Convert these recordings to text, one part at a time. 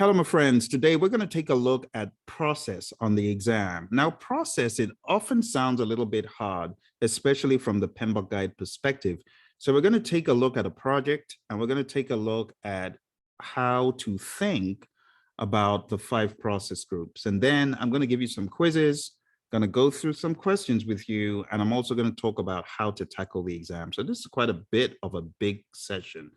Hello, my friends. Today, we're going to take a look at process on the exam. Now, process, it often sounds a little bit hard, especially from the PMBOK guide perspective. So we're going to take a look at a project, and we're going to take a look at how to think about the 5 process groups. And then I'm going to give you some quizzes, going to go through some questions with you, and I'm also going to talk about how to tackle the exam. So this is quite a bit of a big session.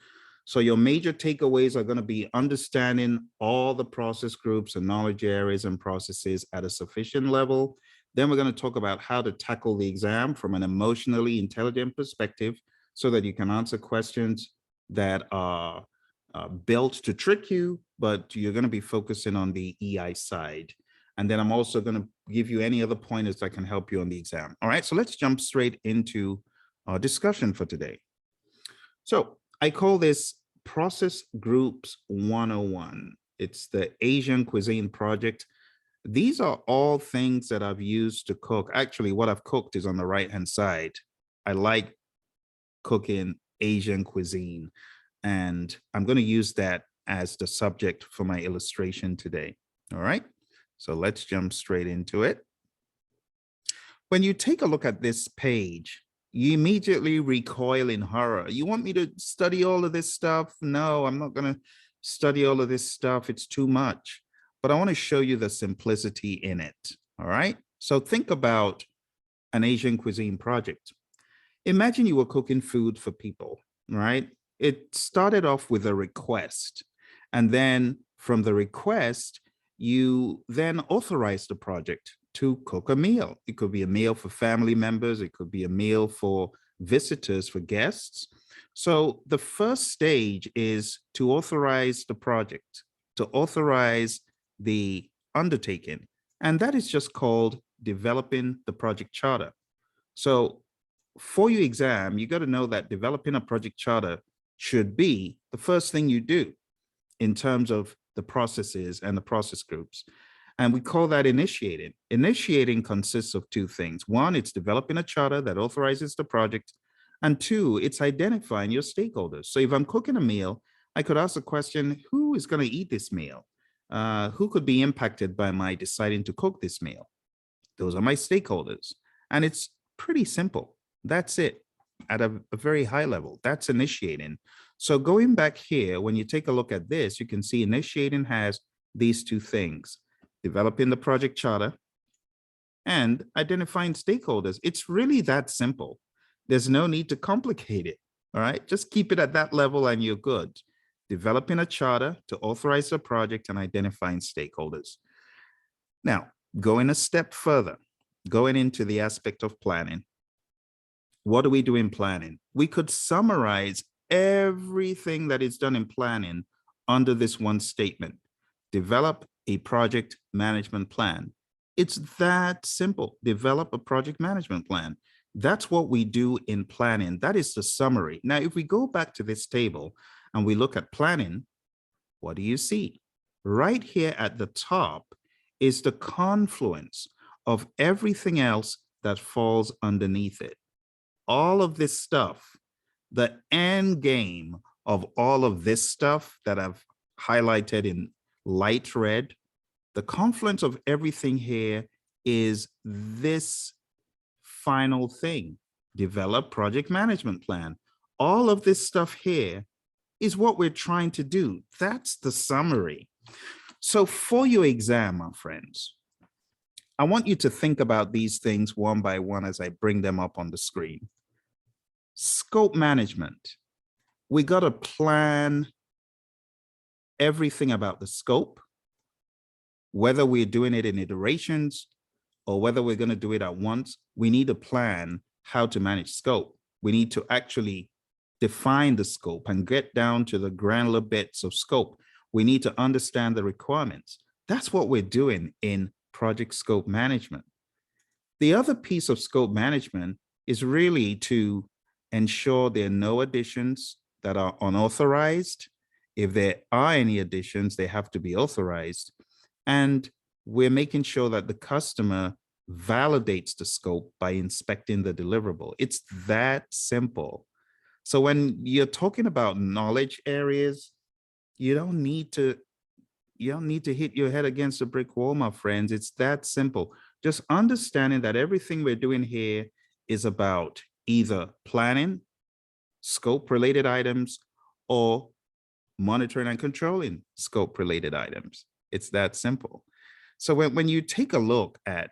So your major takeaways are going to be understanding all the process groups and knowledge areas and processes at a sufficient level. Then we're going to talk about how to tackle the exam from an emotionally intelligent perspective so that you can answer questions that are built to trick you, but you're going to be focusing on the EI side. And then I'm also going to give you any other pointers that can help you on the exam. All right, so let's jump straight into our discussion for today. So I call this Process Groups 101. It's the Asian Cuisine Project. These are all things that I've used to cook. Actually, what I've cooked is on the right-hand side. I like cooking Asian cuisine, and I'm going to use that as the subject for my illustration today. All right, so let's jump straight into it. When you take a look at this page, you immediately recoil in horror. You want me to study all of this stuff? No, I'm not going to study all of this stuff. It's too much. But I want to show you the simplicity in it. All right. So think about an Asian cuisine project. Imagine you were cooking food for people, right? It started off with a request. And then from the request, you then authorized the project to cook a meal. It could be a meal for family members. It could be a meal for visitors, for guests. So the first stage is to authorize the project, to authorize the undertaking. And that is just called developing the project charter. So for your exam, you got to know that developing a project charter should be the first thing you do in terms of the processes and the process groups. And we call that initiating. Initiating consists of 2 things. 1, it's developing a charter that authorizes the project. And 2, it's identifying your stakeholders. So if I'm cooking a meal, I could ask the question, who is going to eat this meal? Who could be impacted by my deciding to cook this meal? Those are my stakeholders. And it's pretty simple. That's it at a very high level. That's initiating. So going back here, when you take a look at this, you can see initiating has these 2 things. Developing the project charter, and identifying stakeholders. It's really that simple. There's no need to complicate it, all right? Just keep it at that level and you're good. Developing a charter to authorize the project and identifying stakeholders. Now, going a step further, going into the aspect of planning. What do we do in planning? We could summarize everything that is done in planning under this one statement. Develop a project management plan. It's that simple. Develop a project management plan. That's what we do in planning. That is the summary. Now, if we go back to this table and we look at planning, what do you see? Right here at the top is the confluence of everything else that falls underneath it. All of this stuff, the end game of all of this stuff that I've highlighted in light red, the confluence of everything here is this final thing: develop project management plan. All of this stuff here is what we're trying to do. That's the summary. So for your exam, my friends, I want you to think about these things one by one as I bring them up on the screen. Scope management. We got to plan everything about the scope, whether we're doing it in iterations or whether we're going to do it at once. We need to plan how to manage scope. We need to actually define the scope and get down to the granular bits of scope. We need to understand the requirements. That's what we're doing in project scope management. The other piece of scope management is really to ensure there are no additions that are unauthorized. If there are any additions, they have to be authorized. And we're making sure that the customer validates the scope by inspecting the deliverable. It's that simple. So when you're talking about knowledge areas, you don't need to You don't need to hit your head against a brick wall, my friends. It's that simple. Just understanding that everything we're doing here is about either planning, scope related items, or monitoring and controlling scope related items. It's that simple. So when you take a look at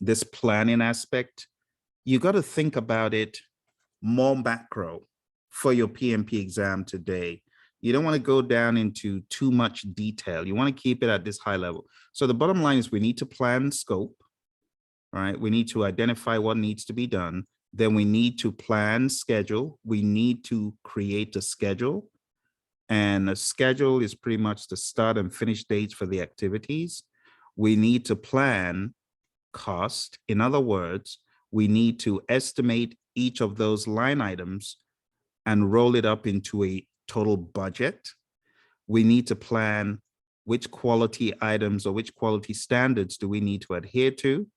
this planning aspect, you got to think about it more macro for your PMP exam today. You don't want to go down into too much detail. You want to keep it at this high level. So the bottom line is we need to plan scope, right? We need to identify what needs to be done. Then we need to plan schedule. We need to create a schedule. And a schedule is pretty much the start and finish dates for the activities. We need to plan cost. In other words, we need to estimate each of those line items and roll it up into a total budget. We need to plan which quality items or which quality standards do we need to adhere to.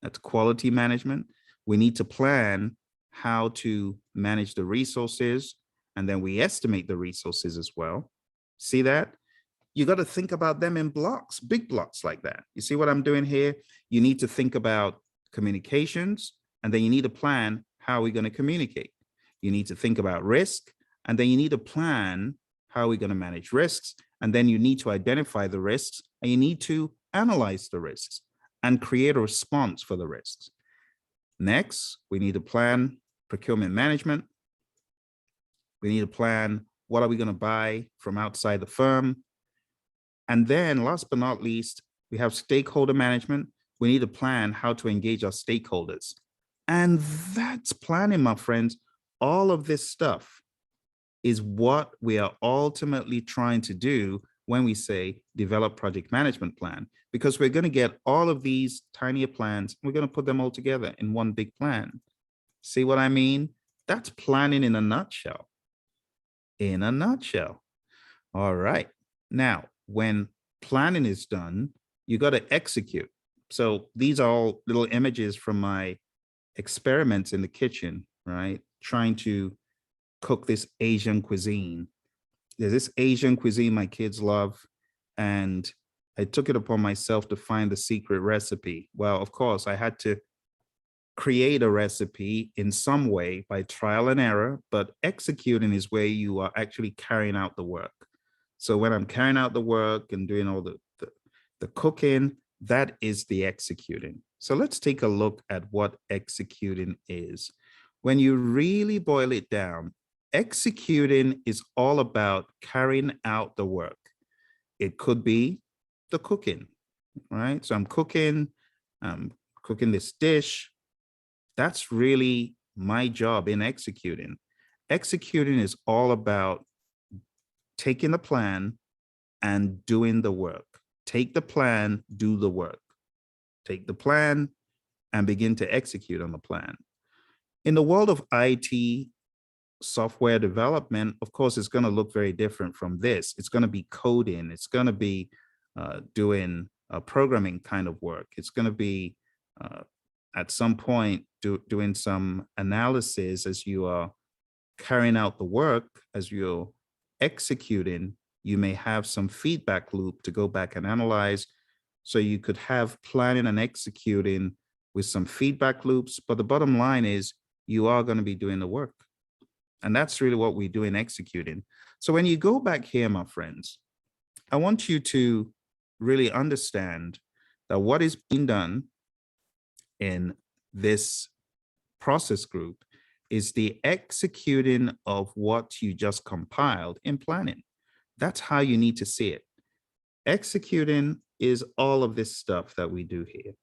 That's quality management. We need to plan how to manage the resources, and then we estimate the resources as well. See that? You got to think about them in blocks, big blocks like that. You see what I'm doing here? You need to think about communications, and then you need to plan how we're going to communicate. You need to think about risk, and then you need to plan how we're going to manage risks. And then you need to identify the risks, and you need to analyze the risks and create a response for the risks. Next, we need to plan procurement management. We need to plan what are we going to buy from outside the firm. And then last but not least, we have stakeholder management. We need to plan how to engage our stakeholders. And that's planning, my friends. All of this stuff is what we are ultimately trying to do when we say develop project management plan, because we're going to get all of these tinier plans. We're going to put them all together in one big plan. See what I mean? That's planning in a nutshell. In a nutshell. All right. Now, when planning is done, you got to execute. So these are all little images from my experiments in the kitchen, right? Trying to cook this Asian cuisine. There's this Asian cuisine my kids love, and I took it upon myself to find the secret recipe. Well, of course, I had to create a recipe in some way by trial and error, but executing is where you are actually carrying out the work. So when I'm carrying out the work and doing all the cooking, that is the executing. So let's take a look at what executing is. When you really boil it down, executing is all about carrying out the work. It could be the cooking, right? So I'm cooking this dish. That's really my job in executing. Executing is all about taking the plan and doing the work. Take the plan, do the work. Take the plan and begin to execute on the plan. In the world of IT software development, of course, it's going to look very different from this. It's going to be coding. It's going to be doing programming kind of work. It's going to be at some point doing some analysis as you are carrying out the work, as you're executing. You may have some feedback loop to go back and analyze. So you could have planning and executing with some feedback loops. But the bottom line is you are going to be doing the work. And that's really what we do in executing. So when you go back here, my friends, I want you to really understand that what is being done in this process group is the executing of what you just compiled in planning. That's how you need to see it. Executing is all of this stuff that we do here.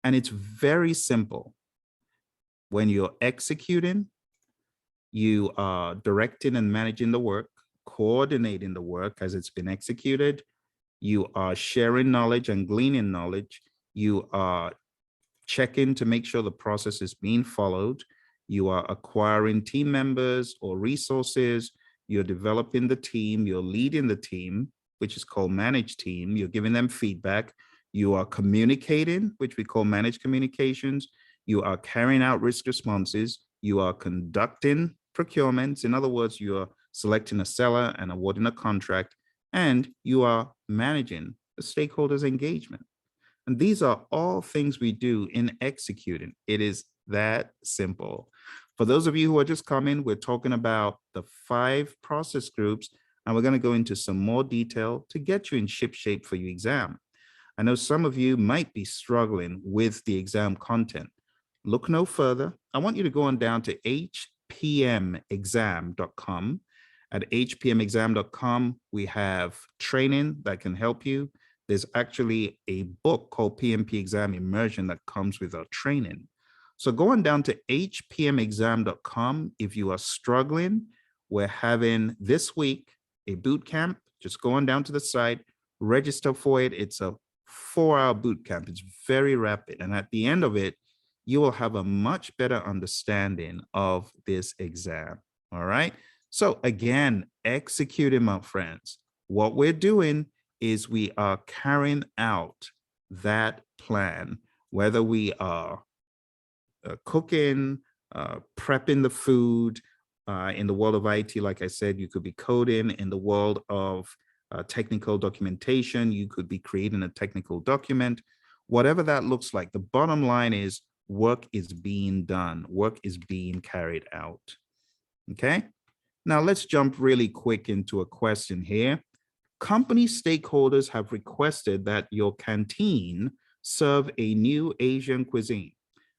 And it's very simple. When you're executing, you are directing and managing the work, coordinating the work as it's been executed. You are sharing knowledge and gleaning knowledge. You are checking to make sure the process is being followed. You are acquiring team members or resources. You're developing the team. You're leading the team, which is called managed team. You're giving them feedback. You are communicating, which we call managed communications. You are carrying out risk responses. You are conducting procurements. In other words, you are selecting a seller and awarding a contract, and you are managing the stakeholders' engagement. And these are all things we do in executing. It is that simple. For those of you who are just coming, we're talking about the 5 process groups, and we're going to go into some more detail to get you in ship shape for your exam. I know some of you might be struggling with the exam content. Look no further. I want you to go on down to hpmexam.com. At hpmexam.com, we have training that can help you. There's actually a book called Pmp Exam Immersion that comes with our training. So go on down to hpmexam.com. If you are struggling, we're having this week a boot camp. Just go on down to the site, register for it. It's a 4-hour boot camp. It's very rapid. And at the end of it, you will have a much better understanding of this exam. All right. So again, executing, my friends. What we're doing is we are carrying out that plan, whether we are cooking, prepping the food. In the world of IT, like I said, you could be coding. In the world of technical documentation, you could be creating a technical document. Whatever that looks like, the bottom line is work is being done. Work is being carried out. Okay. Now let's jump really quick into a question here. Company stakeholders have requested that your canteen serve a new Asian cuisine.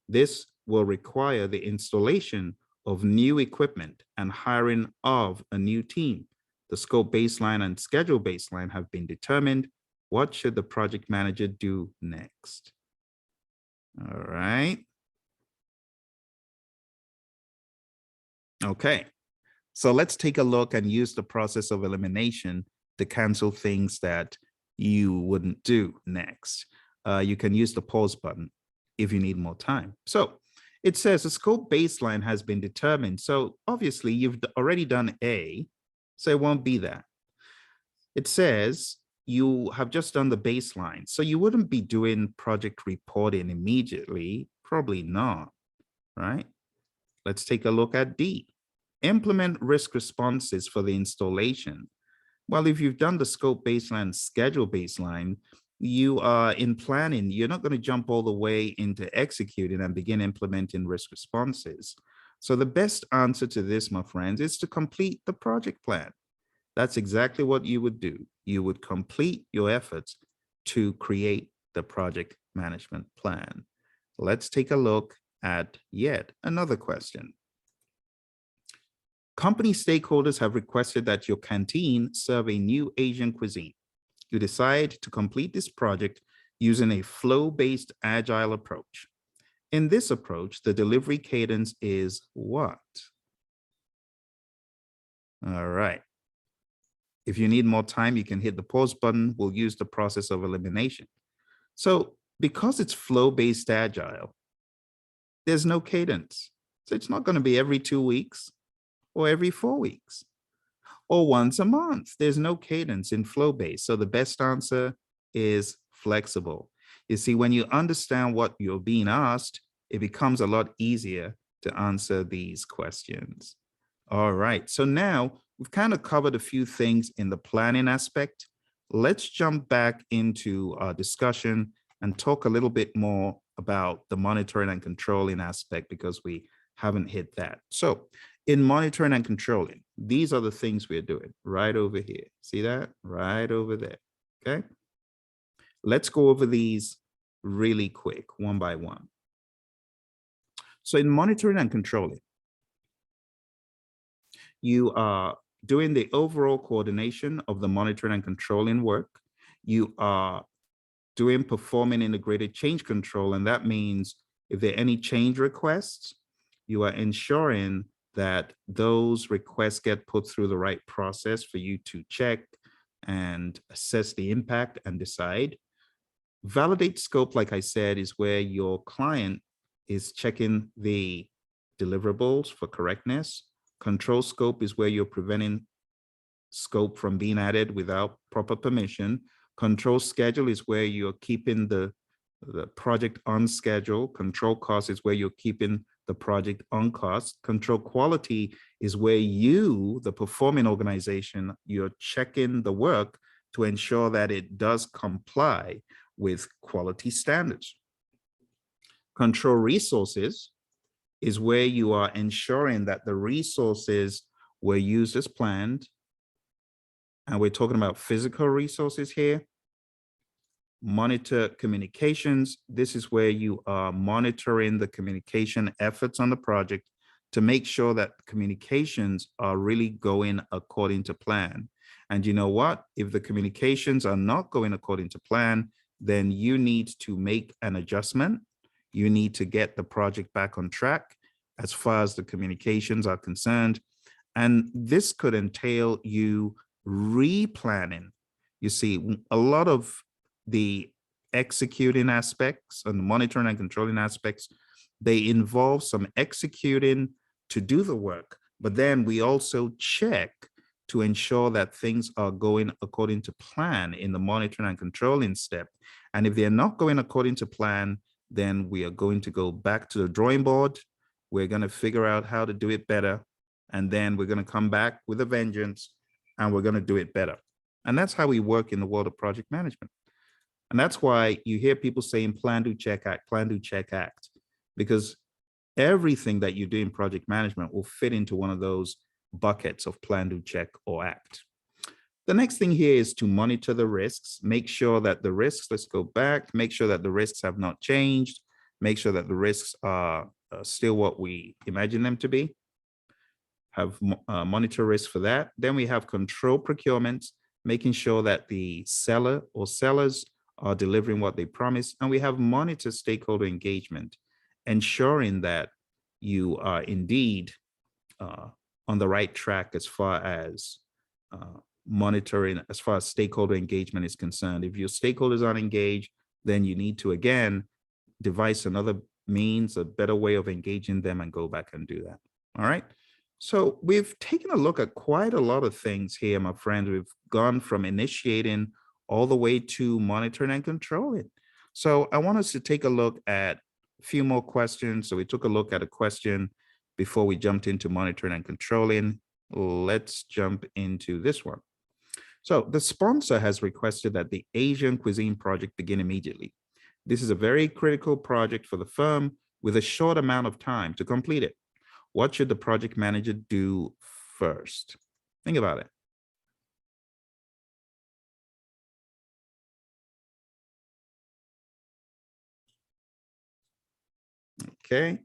This will require the installation of new equipment and hiring of a new team. The scope baseline and schedule baseline have been determined. What should the project manager do next? All right. Okay. So let's take a look and use the process of elimination to cancel things that you wouldn't do next. You can use the pause button if you need more time. So it says the scope baseline has been determined. So obviously you've already done A, so it won't be that. It says you have just done the baseline. So you wouldn't be doing project reporting immediately, probably not, right? Let's take a look at D. Implement risk responses for the installation. Well, if you've done the scope baseline, schedule baseline, you are in planning, you're not going to jump all the way into executing and begin implementing risk responses. So the best answer to this, my friends, is to complete the project plan. That's exactly what you would do. You would complete your efforts to create the project management plan. Let's take a look at yet another question. Company stakeholders have requested that your canteen serve a new Asian cuisine. You decide to complete this project using a flow-based agile approach. In this approach, the delivery cadence is what? All right. If you need more time, you can hit the pause button. We'll use the process of elimination. So because it's flow-based agile, there's no cadence. So it's not going to be every 2 weeks or every 4 weeks or once a month. There's no cadence in flow-based. So the best answer is flexible. You see, when you understand what you're being asked, it becomes a lot easier to answer these questions. All right, so now we've kind of covered a few things in the planning aspect. Let's jump back into our discussion and talk a little bit more about the monitoring and controlling aspect because we haven't hit that. So in monitoring and controlling, these are the things we're doing right over here. See that? Right over there, okay? Let's go over these really quick, one by one. So in monitoring and controlling, you are doing the overall coordination of the monitoring and controlling work. You are doing performing integrated change control, and that means if there are any change requests, you are ensuring that those requests get put through the right process for you to check and assess the impact and decide. Validate scope, like I said, is where your client is checking the deliverables for correctness. Control scope is where you're preventing scope from being added without proper permission. Control schedule is where you're keeping the project on schedule. Control cost is where you're keeping the project on cost. Control quality is where you, the performing organization, you're checking the work to ensure that it does comply with quality standards. Control resources is where you are ensuring that the resources were used as planned. And we're talking about physical resources here. Monitor communications. This is where you are monitoring the communication efforts on the project to make sure that communications are really going according to plan. And you know what? If the communications are not going according to plan, then you need to make an adjustment. You need to get the project back on track as far as the communications are concerned. And this could entail you replanning. You see, a lot of the executing aspects and monitoring and controlling aspects, they involve some executing to do the work, but then we also check to ensure that things are going according to plan in the monitoring and controlling step. And if they're not going according to plan, then we are going to go back to the drawing board. We're going to figure out how to do it better. And then we're going to come back with a vengeance and we're going to do it better. And that's how we work in the world of project management. And that's why you hear people saying plan, do, check, act, plan, do, check, act, because everything that you do in project management will fit into one of those buckets of plan, do, check, or act. The next thing here is to monitor the risks, make sure that the risks, let's go back, make sure that the risks have not changed, make sure that the risks are still what we imagine them to be, have monitor risk for that. Then we have control procurement, making sure that the seller or sellers are delivering what they promise. And we have monitor stakeholder engagement, ensuring that you are indeed on the right track as far as monitoring, as far as stakeholder engagement is concerned. If your stakeholders aren't engaged, then you need to, again, devise another means, a better way of engaging them and go back and do that. All right. So we've taken a look at quite a lot of things here, my friends. We've gone from initiating all the way to monitoring and controlling. So I want us to take a look at a few more questions. So we took a look at a question before we jumped into monitoring and controlling. Let's jump into this one. So the sponsor has requested that the Asian cuisine project begin immediately. This is a very critical project for the firm with a short amount of time to complete it. What should the project manager do first? Think about it. Okay.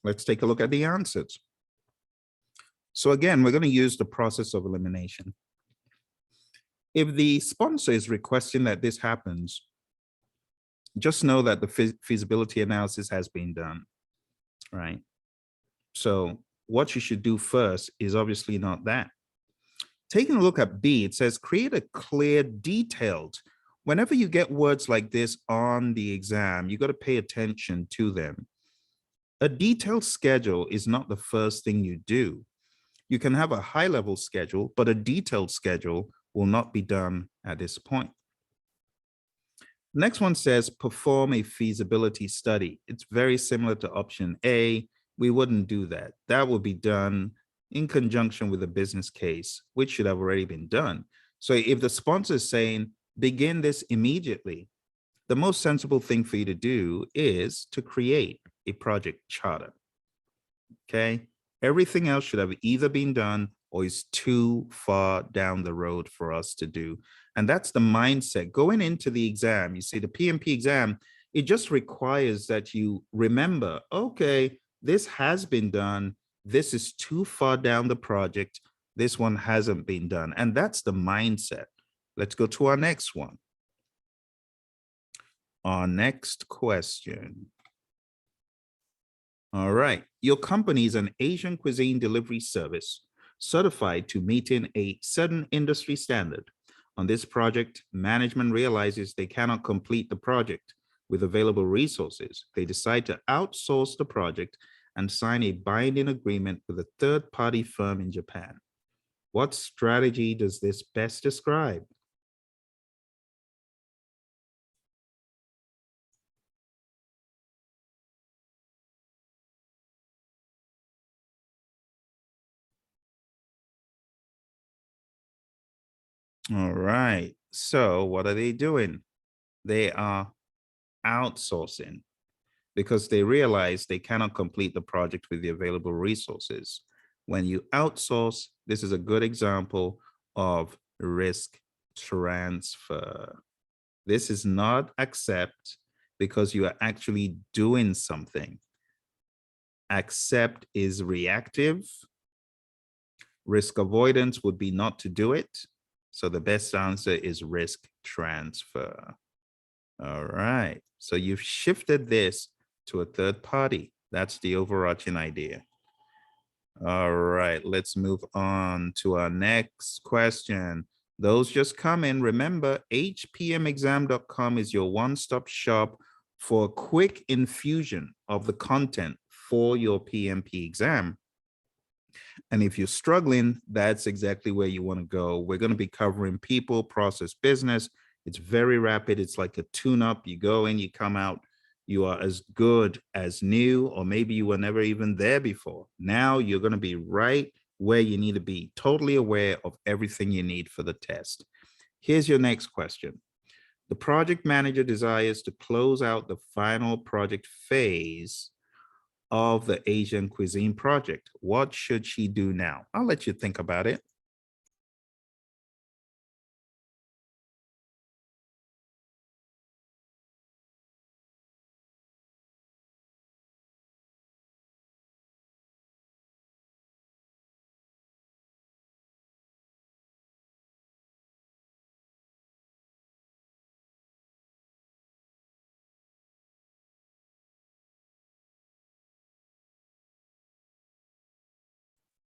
Let's take a look at the answers. So again, we're going to use the process of elimination. If the sponsor is requesting that this happens, just know that the feasibility analysis has been done, right? So what you should do first is obviously not that. Taking a look at B, it says create a clear, detailed. Whenever you get words like this on the exam, you got to pay attention to them. A detailed schedule is not the first thing you do. You can have a high-level schedule, but a detailed schedule will not be done at this point. Next one says perform a feasibility study. It's very similar to option A. We wouldn't do that. That will be done in conjunction with a business case, which should have already been done. So if the sponsor is saying begin this immediately, the most sensible thing for you to do is to create a project charter. Okay. Everything else should have either been done or is too far down the road for us to do. And that's the mindset going into the exam. You see, the PMP exam, it just requires that you remember, okay, this has been done. This is too far down the project. This one hasn't been done. And that's the mindset. Let's go to our next one. Our next question. All right. Your company is an Asian cuisine delivery service certified to meeting a certain industry standard. On this project, management realizes they cannot complete the project with available resources. They decide to outsource the project and sign a binding agreement with a third-party firm in Japan. What strategy does this best describe? All right. So what are they doing? They are outsourcing because they realize they cannot complete the project with the available resources. When you outsource, this is a good example of risk transfer. This is not accept because you are actually doing something. Accept is reactive. Risk avoidance would be not to do it. So the best answer is risk transfer. All right. So you've shifted this to a third party. That's the overarching idea. All right, let's move on to our next question. Those just come in. Remember, hpmexam.com is your one-stop shop for a quick infusion of the content for your PMP exam. And if you're struggling, that's exactly where you want to go. We're going to be covering people, process, business. It's very rapid. It's like a tune-up. You go in, you come out, you are as good as new, or maybe you were never even there before. Now you're going to be right where you need to be, totally aware of everything you need for the test. Here's your next question. The project manager desires to close out the final project phase of the Asian cuisine project. What should she do now? I'll let you think about it.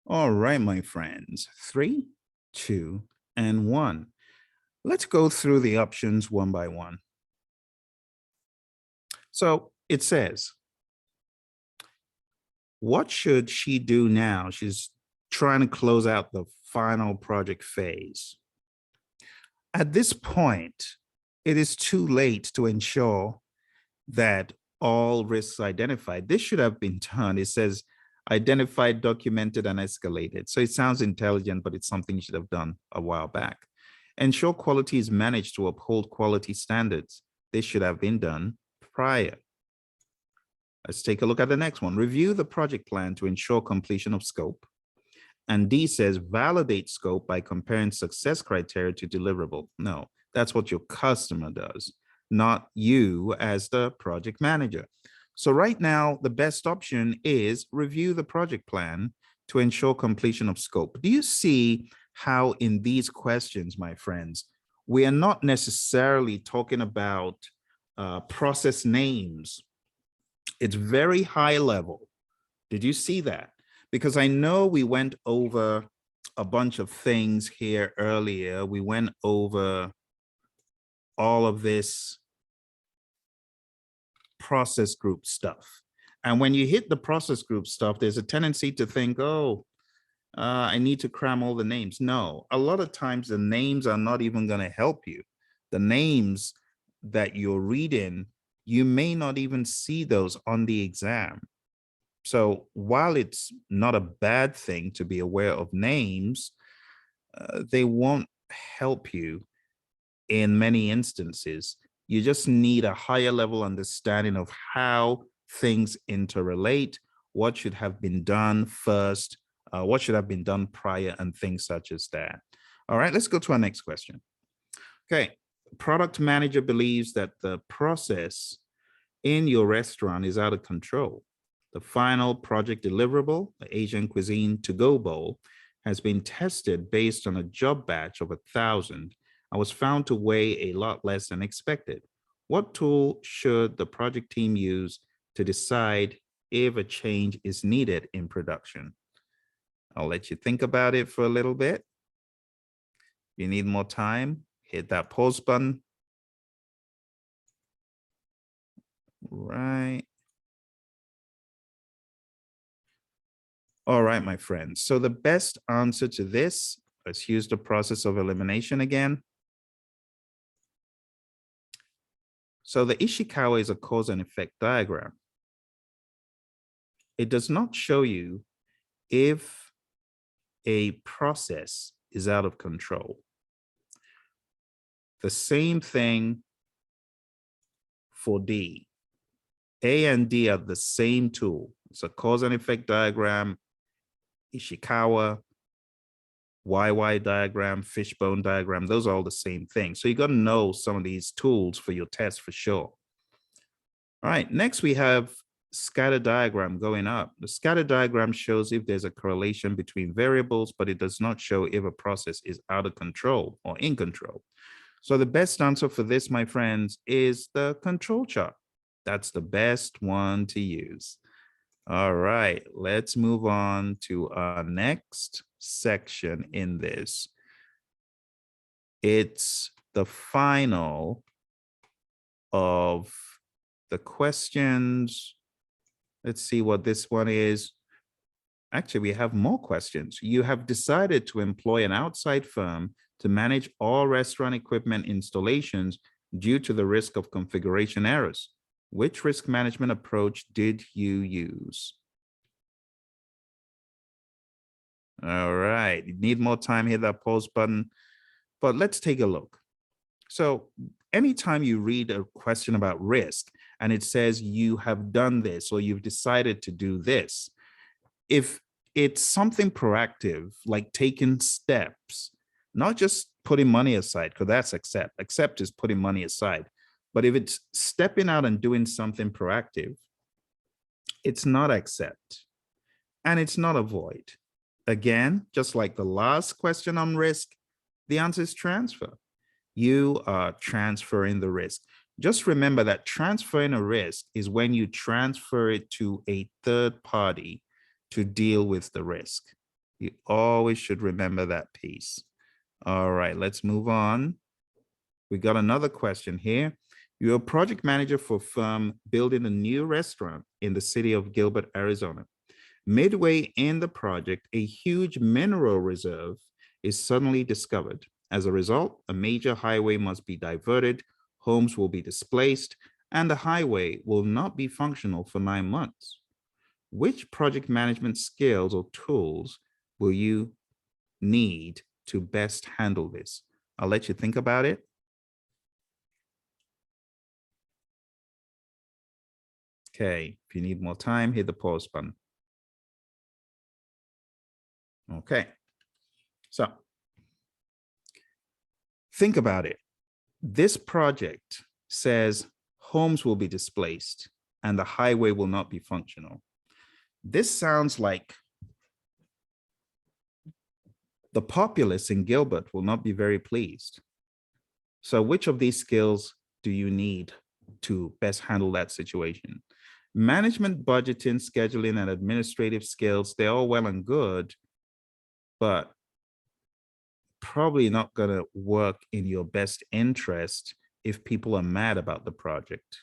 All right, my friends, 3, 2, and 1. Let's go through the options one by one. So it says, what should she do now? She's trying to close out the final project phase. At this point, it is too late to ensure that all risks identified. This should have been done. It says identified, documented, and escalated. So it sounds intelligent, but it's something you should have done a while back. Ensure quality is managed to uphold quality standards. This should have been done prior. Let's take a look at the next one. Review the project plan to ensure completion of scope. And D says validate scope by comparing success criteria to deliverable. No, that's what your customer does, not you as the project manager. So right now, the best option is review the project plan to ensure completion of scope. Do you see how in these questions, my friends, we are not necessarily talking about process names? It's very high level. Did you see that? Because I know we went over a bunch of things here earlier. We went over all of this process group stuff. And when you hit the process group stuff, there's a tendency to think, oh, I need to cram all the names. No, a lot of times the names are not even going to help you. The names that you're reading, you may not even see those on the exam. So while it's not a bad thing to be aware of names, they won't help you in many instances. You just need a higher level understanding of how things interrelate, what should have been done first, what should have been done prior, and things such as that. All right, let's go to our next question. Okay, product manager believes that the process in your restaurant is out of control. The final project deliverable, the Asian Cuisine To-Go Bowl, has been tested based on a job batch of 1,000 and was found to weigh a lot less than expected. What tool should the project team use to decide if a change is needed in production? I'll let you think about it for a little bit. If you need more time, hit that pause button. Right. All right, my friends. So the best answer to this, let's use the process of elimination again. So the Ishikawa is a cause and effect diagram. It does not show you if a process is out of control. The same thing for D. A and D are the same tool. It's a cause and effect diagram, Ishikawa, YY diagram, fishbone diagram. Those are all the same thing. So you got to know some of these tools for your test for sure. All right, next we have scatter diagram going up. The scatter diagram shows if there's a correlation between variables, but it does not show if a process is out of control or in control. So the best answer for this, my friends, is the control chart. That's the best one to use. All right, let's move on to our next section in this. It's the final of the questions. Let's see what this one is. Actually, we have more questions. You have decided to employ an outside firm to manage all restaurant equipment installations due to the risk of configuration errors. Which risk management approach did you use? All right, you need more time, hit that pause button, but let's take a look. So anytime you read a question about risk and it says you have done this or you've decided to do this, if it's something proactive, like taking steps, not just putting money aside, because that's accept is putting money aside. But if it's stepping out and doing something proactive, it's not accept and it's not avoid. Again, just like the last question on risk, the answer is transfer. You are transferring the risk. Just remember that transferring a risk is when you transfer it to a third party to deal with the risk. You always should remember that piece. All right, let's move on. We got another question here. You're a project manager for a firm building a new restaurant in the city of Gilbert, Arizona. Midway in the project, a huge mineral reserve is suddenly discovered. As a result, a major highway must be diverted, homes will be displaced, and the highway will not be functional for 9 months. Which project management skills or tools will you need to best handle this? I'll let you think about it. Okay, if you need more time, hit the pause button. Okay, so think about it. This project says homes will be displaced and the highway will not be functional. This sounds like the populace in Gilbert will not be very pleased. So which of these skills do you need to best handle that situation? Management, budgeting, scheduling, and administrative skills, they're all well and good, but probably not going to work in your best interest if people are mad about the project.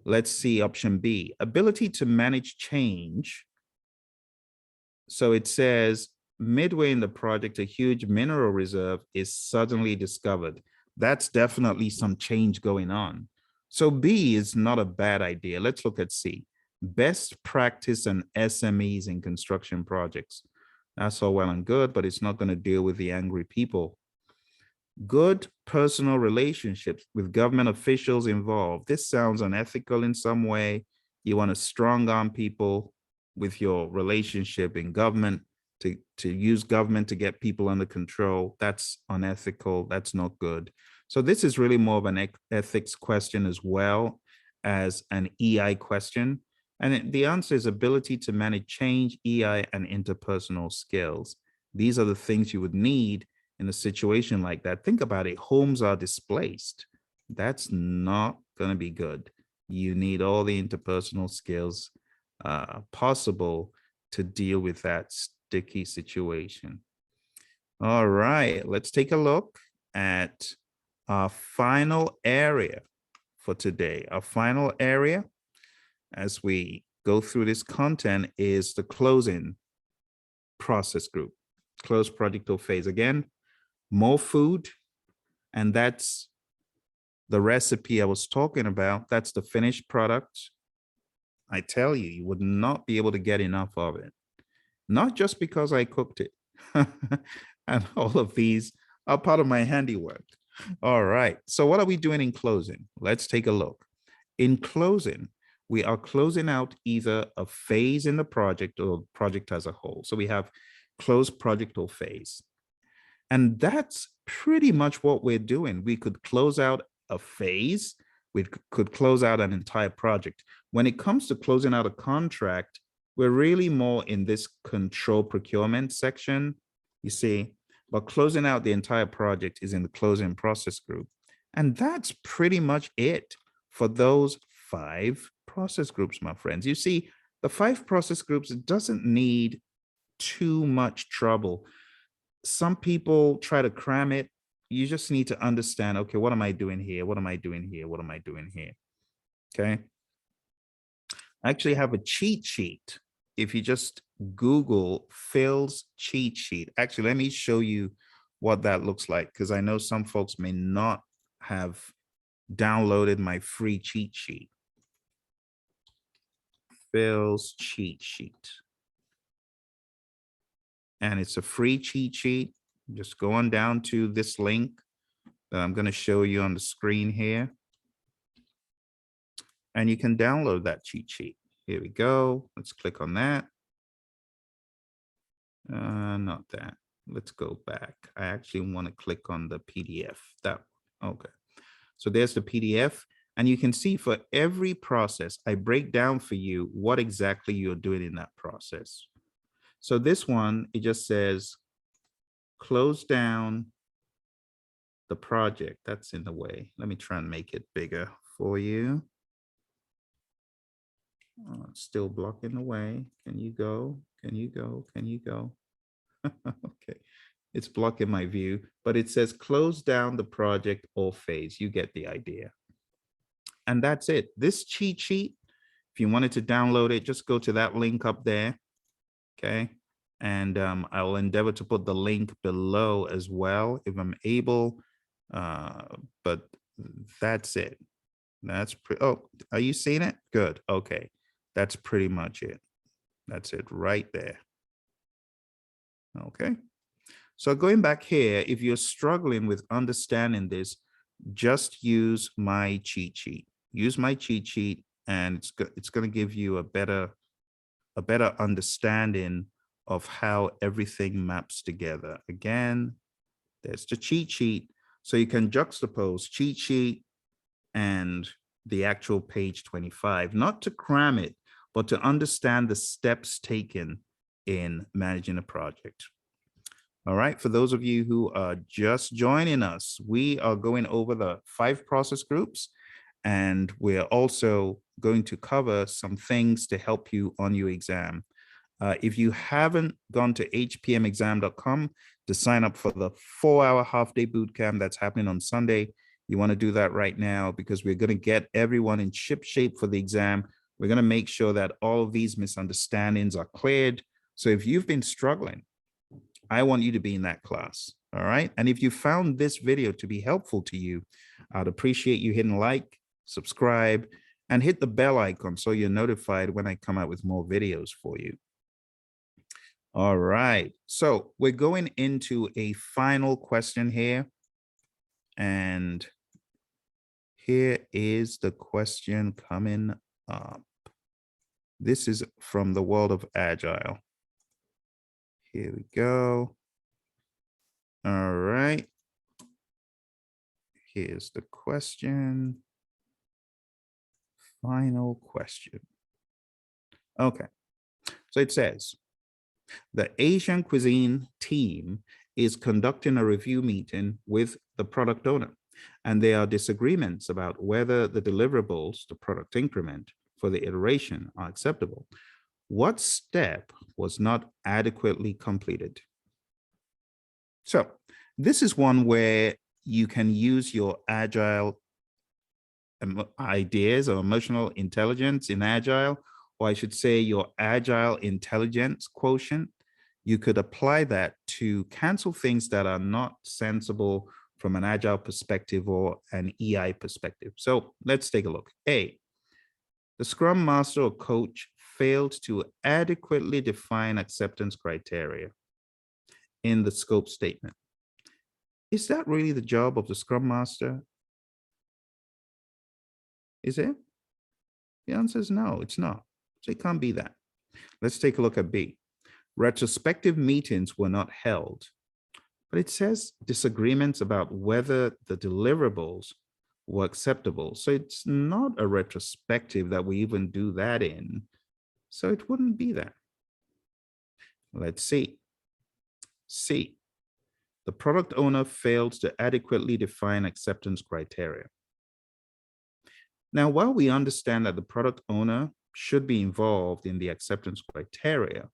Let's see option B, ability to manage change. So it says midway in the project, a huge mineral reserve is suddenly discovered. That's definitely some change going on. So B is not a bad idea. Let's look at C. Best practice and SMEs in construction projects. That's all well and good, but it's not going to deal with the angry people. Good personal relationships with government officials involved. This sounds unethical in some way. You want to strong arm people with your relationship in government to use government to get people under control. That's unethical. That's not good. So this is really more of an ethics question as well as an EI question. And the answer is ability to manage change, EI, and interpersonal skills. These are the things you would need in a situation like that. Think about it. Homes are displaced. That's not going to be good. You need all the interpersonal skills possible to deal with that sticky situation. All right, let's take a look at our final area for today. Our final area, as we go through this content, is the closing process group. Close project or phase. Again, more food, and that's the recipe I was talking about. That's the finished product. I tell you, you would not be able to get enough of it. Not just because I cooked it. And all of these are part of my handiwork. All right. So what are we doing in closing? Let's take a look. In closing, we are closing out either a phase in the project or project as a whole. So we have close project or phase. And that's pretty much what we're doing. We could close out a phase. We could close out an entire project. When it comes to closing out a contract, we're really more in this control procurement section, you see, but closing out the entire project is in the closing process group. And that's pretty much it for those 5 process groups, my friends. You see, the 5 process groups doesn't need too much trouble. Some people try to cram it. You just need to understand, okay, what am I doing here? What am I doing here? What am I doing here? Okay. I actually have a cheat sheet. If you just Google Phil's cheat sheet, actually, let me show you what that looks like, because I know some folks may not have downloaded my free cheat sheet. Phil's cheat sheet. And it's a free cheat sheet. Just go on down to this link that I'm going to show you on the screen here. And you can download that cheat sheet. Here we go. Let's click on that. Not that. Let's go back. I actually want to click on the PDF. That, okay. So there's the PDF. And you can see for every process, I break down for you what exactly you're doing in that process. So this one, it just says, close down the project. That's in the way. Let me try and make it bigger for you. Oh, it's still blocking the way. Can you go? Can you go? Can you go? Okay, it's blocking my view, but it says close down the project or phase. You get the idea. And that's it. This cheat sheet, if you wanted to download it, just go to that link up there. Okay. And I will endeavor to put the link below as well if I'm able. But that's it. That's oh, are you seeing it? Good. Okay. That's pretty much it. That's it right there. Okay. So going back here, if you're struggling with understanding this, just use my cheat sheet. Use my cheat sheet, and it's going to give you a better understanding of how everything maps together. Again, there's the cheat sheet. So you can juxtapose cheat sheet and the actual page 25, not to cram it, but to understand the steps taken in managing a project. All right, for those of you who are just joining us, we are going over the 5 process groups, and we're also going to cover some things to help you on your exam. If you haven't gone to hpmexam.com to sign up for the 4-hour half-day bootcamp that's happening on Sunday, you want to do that right now, because we're going to get everyone in ship shape for the exam. We're going to make sure that all of these misunderstandings are cleared. So if you've been struggling, I want you to be in that class. All right. And if you found this video to be helpful to you, I'd appreciate you hitting like, subscribe, and hit the bell icon so you're notified when I come out with more videos for you. All right. So we're going into a final question here. And here is the question coming up. This is from the world of Agile. Here we go. All right. Here's the question. Final question. Okay. So it says, the Asian cuisine team is conducting a review meeting with the product owner, and there are disagreements about whether the deliverables, the product increment for the iteration, are acceptable. What step was not adequately completed? So this is one where you can use your Agile ideas or emotional intelligence in Agile, or I should say your Agile intelligence quotient. You could apply that to cancel things that are not sensible from an Agile perspective or an EI perspective. So let's take a look. A, the Scrum Master or coach failed to adequately define acceptance criteria in the scope statement. Is that really the job of the Scrum Master? Is it? The answer is no, it's not. So it can't be that. Let's take a look at B. Retrospective meetings were not held, but it says disagreements about whether the deliverables were acceptable. So it's not a retrospective that we even do that in. So it wouldn't be that. Let's see. C. The product owner failed to adequately define acceptance criteria. Now, while we understand that the product owner should be involved in the acceptance criteria,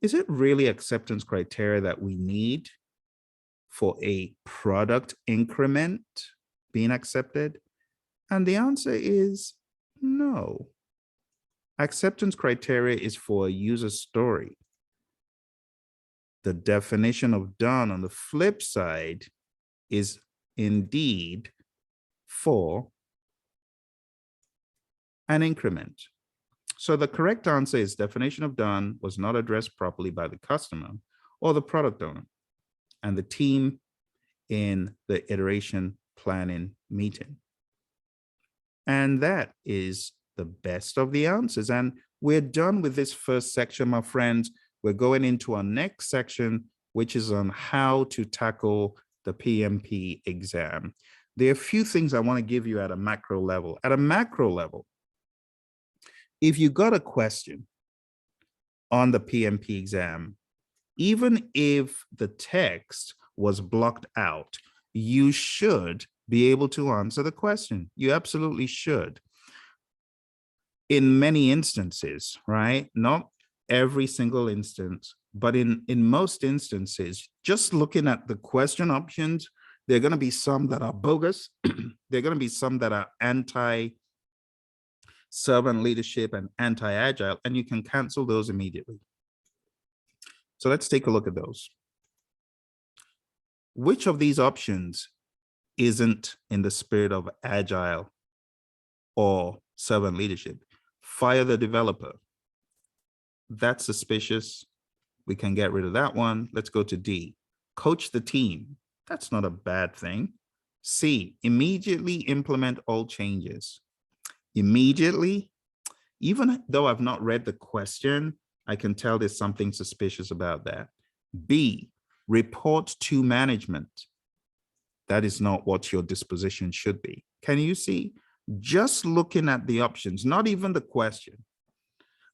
is it really acceptance criteria that we need for a product increment being accepted? And the answer is no. Acceptance criteria is for a user story. The definition of done on the flip side is indeed for an increment. So the correct answer is definition of done was not addressed properly by the customer or the product owner and the team in the iteration planning meeting. And that is the best of the answers. And we're done with this first section, my friends. We're going into our next section, which is on how to tackle the PMP exam. There are a few things I want to give you at a macro level. At a macro level, if you got a question on the PMP exam, even if the text was blocked out, you should be able to answer the question. You absolutely should. In many instances, right? Not every single instance, but in most instances, just looking at the question options, there are going to be some that are bogus. There are going to be some that are anti-servant leadership and anti-agile, and you can cancel those immediately. So let's take a look at those. Which of these options isn't in the spirit of agile or servant leadership? Fire the developer. That's suspicious. We can get rid of that one. Let's go to D. Coach the team. That's not a bad thing. C. Immediately implement all changes. Immediately, even though I've not read the question, I can tell there's something suspicious about that. B. Report to management. That is not what your disposition should be. Can you see? Just looking at the options, not even the question.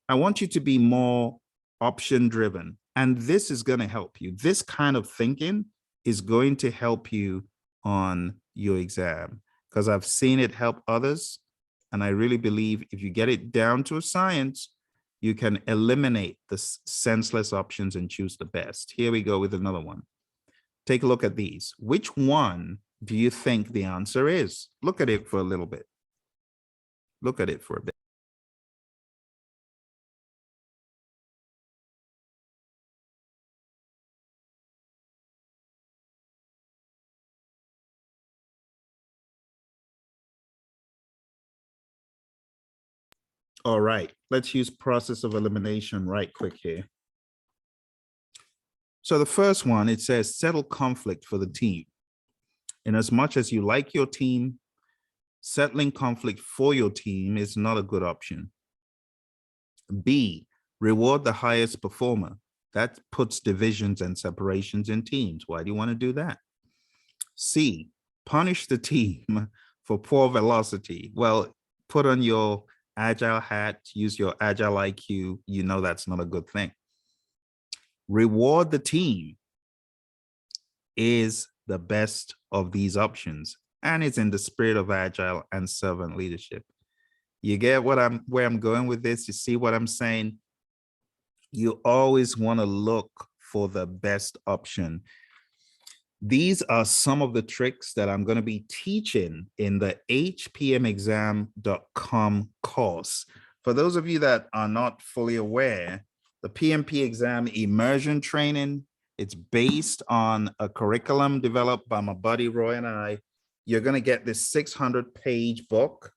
I want you to be more option driven. And this is going to help you. This kind of thinking is going to help you on your exam because I've seen it help others. And I really believe if you get it down to a science, you can eliminate the senseless options and choose the best. Here we go with another one. Take a look at these. Which one do you think the answer is? Look at it for a little bit. Look at it for a bit. All right, let's use process of elimination right quick here. So the first one, it says settle conflict for the team. In as much as you like your team, settling conflict for your team is not a good option. B, reward the highest performer. That puts divisions and separations in teams. Why do you want to do that? C, punish the team for poor velocity. Well, put on your agile hat, use your agile IQ. You know that's not a good thing. Reward the team is the best of these options, and it's in the spirit of agile and servant leadership. You get where I'm going with this? You see what I'm saying? You always want to look for the best option. These are some of the tricks that I'm going to be teaching in the hpmexam.com course. For those of you that are not fully aware, the PMP Exam Immersion training, it's based on a curriculum developed by my buddy Roy and I. You're going to get this 600-page book.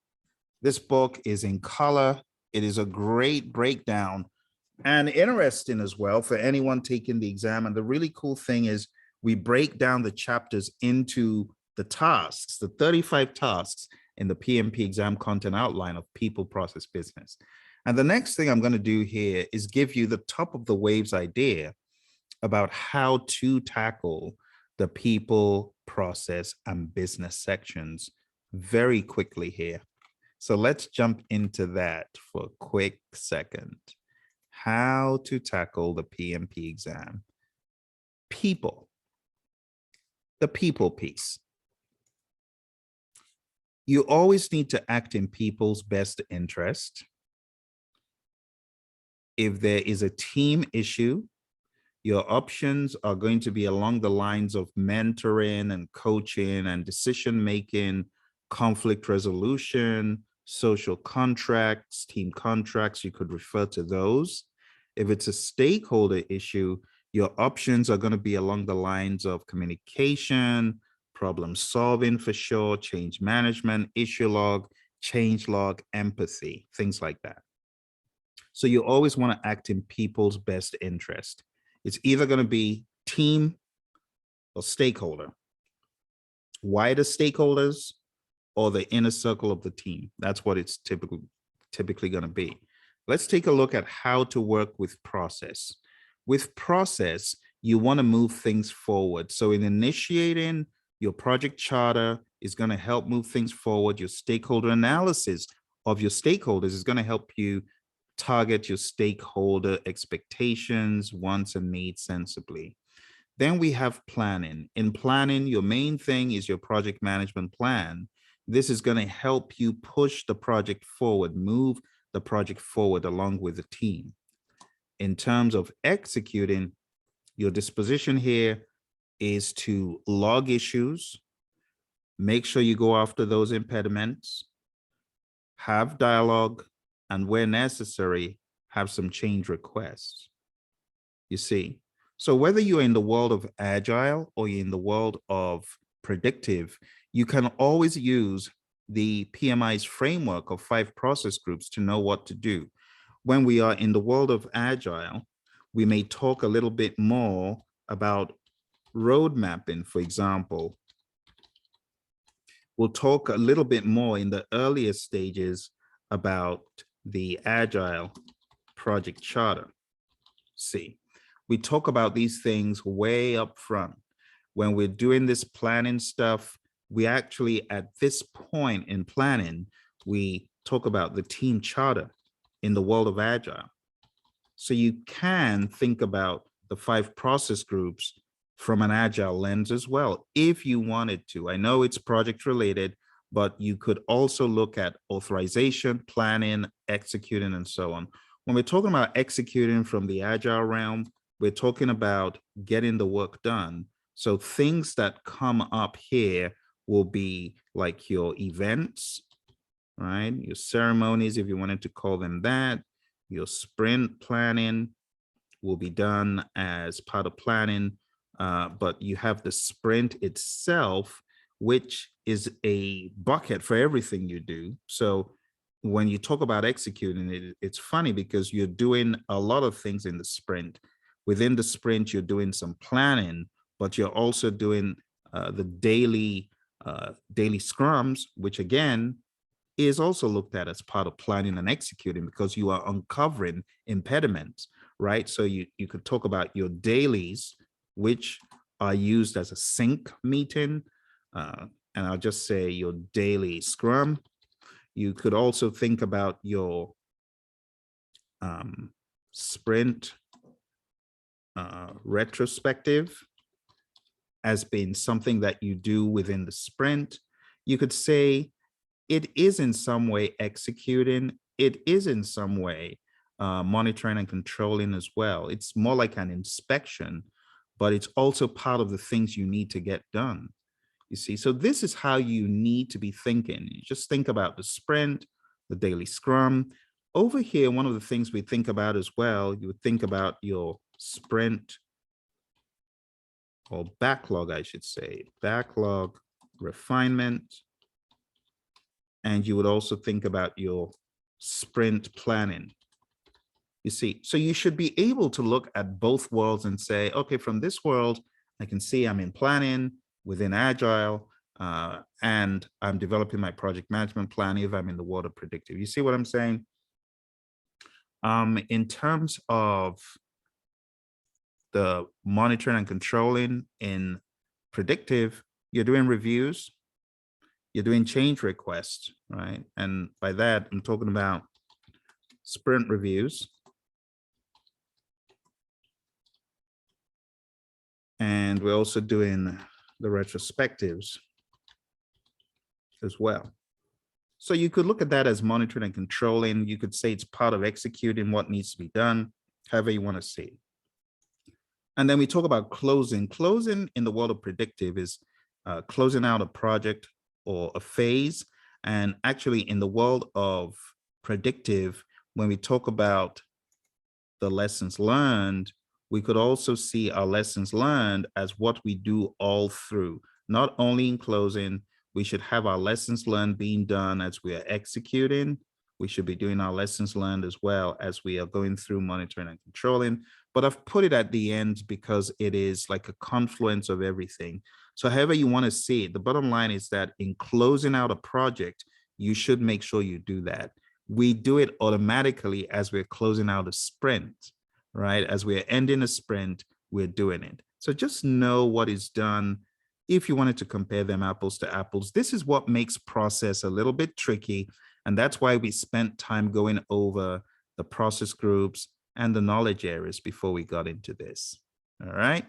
This book is in color. It is a great breakdown and interesting as well for anyone taking the exam. And the really cool thing is we break down the chapters into the tasks, the 35 tasks in the PMP exam content outline of people, process, business. And the next thing I'm going to do here is give you the top of the waves idea about how to tackle the people, process, and business sections very quickly here. So let's jump into that for a quick second. How to tackle the PMP exam. People, the people piece. You always need to act in people's best interest. If there is a team issue, your options are going to be along the lines of mentoring and coaching and decision-making, conflict resolution, social contracts, team contracts. You could refer to those. If it's a stakeholder issue, your options are going to be along the lines of communication, problem solving for sure, change management, issue log, change log, empathy, things like that. So you always want to act in people's best interest. It's either going to be team or stakeholder, wider stakeholders or the inner circle of the team. That's what it's typically going to be. Let's take a look at how to work with process. With process, you want to move things forward. So in initiating, your project charter is going to help move things forward. Your stakeholder analysis of your stakeholders is going to help you target your stakeholder expectations, wants, and needs sensibly. Then we have planning. In planning, your main thing is your project management plan. This is going to help you push the project forward, move the project forward along with the team. In terms of executing, your disposition here is to log issues, make sure you go after those impediments, have dialogue, and where necessary, have some change requests. You see, so whether you're in the world of Agile or you're in the world of predictive, you can always use the PMI's framework of 5 process groups to know what to do. When we are in the world of Agile, we may talk a little bit more about road mapping, for example. We'll talk a little bit more in the earlier stages about the Agile project charter. See, we talk about these things way up front. When we're doing this planning stuff, we actually, at this point in planning, we talk about the team charter in the world of Agile. So you can think about the 5 process groups from an Agile lens as well, if you wanted to. I know it's project related, but you could also look at authorization, planning, executing, and so on. When we're talking about executing from the Agile realm, we're talking about getting the work done. So things that come up here will be like your events, right? Your ceremonies, if you wanted to call them that. Your sprint planning will be done as part of planning, but you have the sprint itself, which is a bucket for everything you do. So when you talk about executing, it's funny because you're doing a lot of things in the sprint. Within the sprint, you're doing some planning, but you're also doing the daily scrums, which again is also looked at as part of planning and executing because you are uncovering impediments, right? So you could talk about your dailies, which are used as a sync meeting, and I'll just say your daily scrum. You could also think about your sprint retrospective as being something that you do within the sprint. You could say it is in some way executing, it is in some way monitoring and controlling as well. It's more like an inspection, but it's also part of the things you need to get done. You see, so this is how you need to be thinking. You just think about the sprint, the daily scrum. Over here, one of the things we think about as well, you would think about your sprint or backlog, I should say, backlog refinement. And you would also think about your sprint planning. You see, so you should be able to look at both worlds and say, okay, from this world, I can see I'm in planning within Agile, and I'm developing my project management plan if I'm in the world of predictive. You see what I'm saying? In terms of the monitoring and controlling in predictive, you're doing reviews, you're doing change requests, right? And by that, I'm talking about sprint reviews. And we're also doing the retrospectives as well. So you could look at that as monitoring and controlling. You could say it's part of executing what needs to be done, however you want to see it. And then we talk about closing. Closing in the world of predictive is closing out a project or a phase. And actually in the world of predictive, when we talk about the lessons learned, we could also see our lessons learned as what we do all through. Not only in closing, we should have our lessons learned being done as we are executing. We should be doing our lessons learned as well as we are going through monitoring and controlling. But I've put it at the end because it is like a confluence of everything. So however you want to see it, the bottom line is that in closing out a project, you should make sure you do that. We do it automatically as we're closing out a sprint, right? As we're ending a sprint, we're doing it. So just know what is done. If you wanted to compare them apples to apples, this is what makes process a little bit tricky. And that's why we spent time going over the process groups and the knowledge areas before we got into this. All right.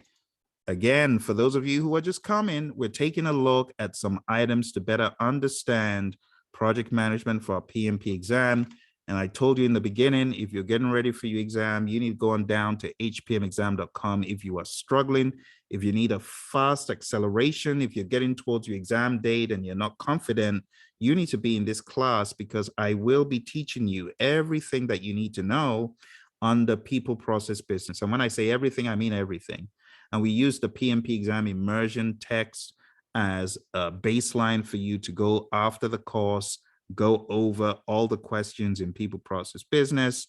Again, for those of you who are just coming, we're taking a look at some items to better understand project management for our PMP exam. And I told you in the beginning, if you're getting ready for your exam, you need to go on down to hpmexam.com if you are struggling, if you need a fast acceleration, if you're getting towards your exam date and you're not confident, you need to be in this class because I will be teaching you everything that you need to know on the people, process, business. And when I say everything, I mean everything. And we use the Pmp Exam Immersion text as a baseline for you to go after the course, go over all the questions in people, process, business,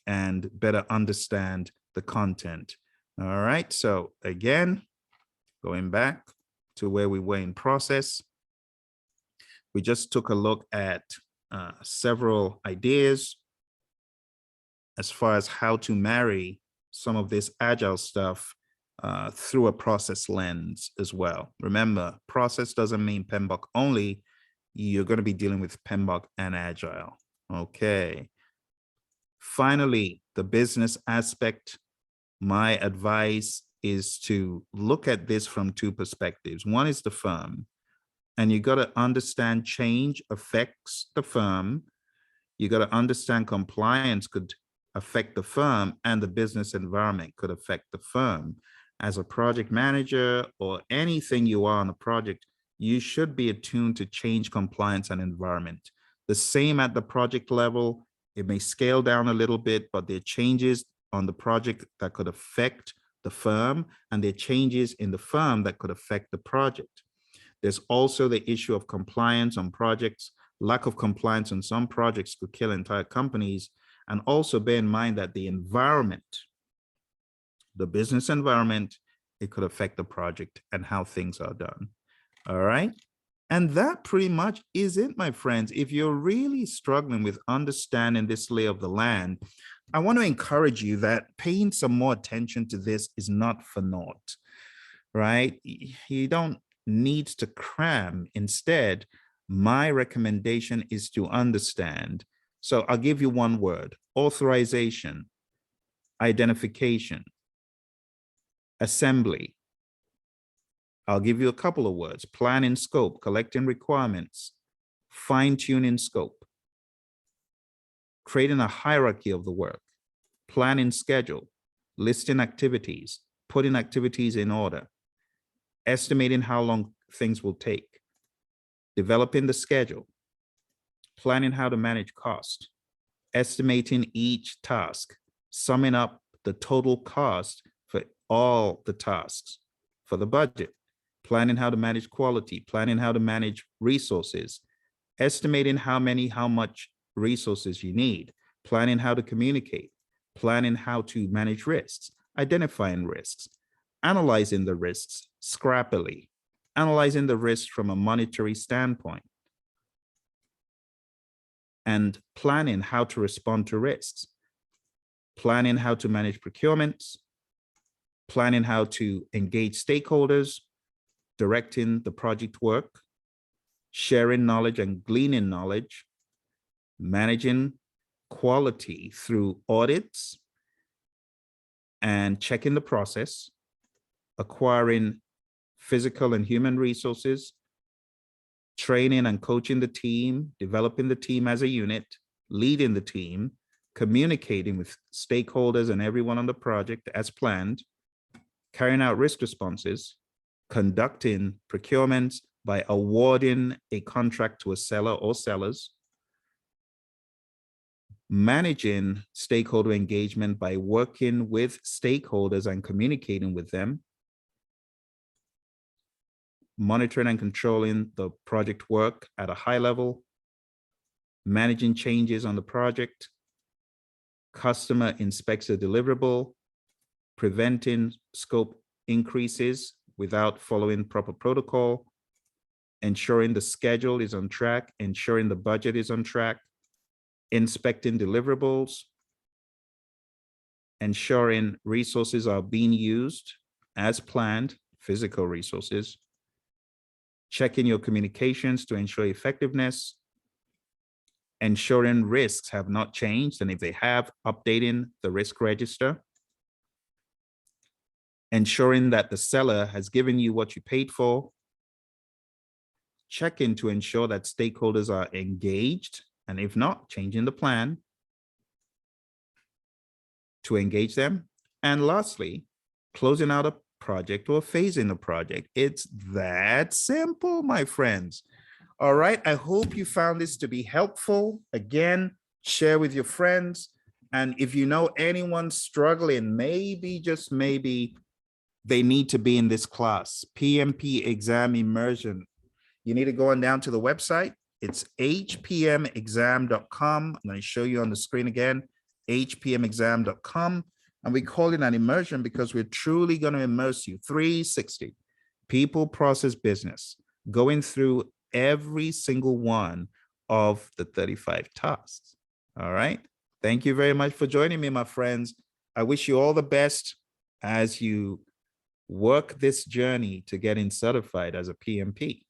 and better understand the content. All right. So again, going back to where we were in process, we just took a look at several ideas as far as how to marry some of this Agile stuff through a process lens as well. Remember, process doesn't mean PMBOK only. You're going to be dealing with PMBOK and Agile. Okay. Finally, the business aspect. My advice is to look at this from two perspectives. One is the firm, and you got to understand change affects the firm. You got to understand compliance could affect the firm, and the business environment could affect the firm. As a project manager or anything you are on a project, you should be attuned to change, compliance, and environment. The same at the project level. It may scale down a little bit, but there are changes on the project that could affect the firm, and there are changes in the firm that could affect the project. There's also the issue of compliance on projects. Lack of compliance on some projects could kill entire companies. And also bear in mind that the environment, the business environment, it could affect the project and how things are done. All right. And that pretty much is it, my friends. If you're really struggling with understanding this lay of the land, I want to encourage you that paying some more attention to this is not for naught, right? You don't need to cram. Instead, my recommendation is to understand. So I'll give you one word: authorization, identification, assembly. I'll give you a couple of words: planning scope, collecting requirements, fine-tuning scope, creating a hierarchy of the work, planning schedule, listing activities, putting activities in order, estimating how long things will take, developing the schedule, planning how to manage cost, estimating each task, summing up the total cost for all the tasks for the budget, planning how to manage quality, planning how to manage resources, estimating how much resources you need, planning how to communicate, planning how to manage risks, identifying risks, analyzing the risks scrappily, analyzing the risks from a monetary standpoint, and planning how to respond to risks, planning how to manage procurements, planning how to engage stakeholders, directing the project work, sharing knowledge and gleaning knowledge, managing quality through audits and checking the process, acquiring physical and human resources, training and coaching the team, developing the team as a unit, leading the team, communicating with stakeholders and everyone on the project as planned, carrying out risk responses, conducting procurements by awarding a contract to a seller or sellers, managing stakeholder engagement by working with stakeholders and communicating with them, monitoring and controlling the project work at a high level, managing changes on the project, customer inspects a deliverable, preventing scope increases without following proper protocol, ensuring the schedule is on track, ensuring the budget is on track, inspecting deliverables, ensuring resources are being used as planned, physical resources, checking your communications to ensure effectiveness, ensuring risks have not changed, and if they have, updating the risk register, ensuring that the seller has given you what you paid for, checking to ensure that stakeholders are engaged, and if not, changing the plan to engage them. And lastly, closing out a project or phasing a project. It's that simple, my friends. All right, I hope you found this to be helpful. Again, share with your friends. And if you know anyone struggling, maybe, just maybe, they need to be in this class, PMP Exam Immersion. You need to go on down to the website. It's hpmexam.com. I'm going to show you on the screen again, hpmexam.com. And we call it an immersion because we're truly going to immerse you 360, people, process, business, going through every single one of the 35 tasks. All right. Thank you very much for joining me, my friends. I wish you all the best as you work this journey to getting certified as a PMP.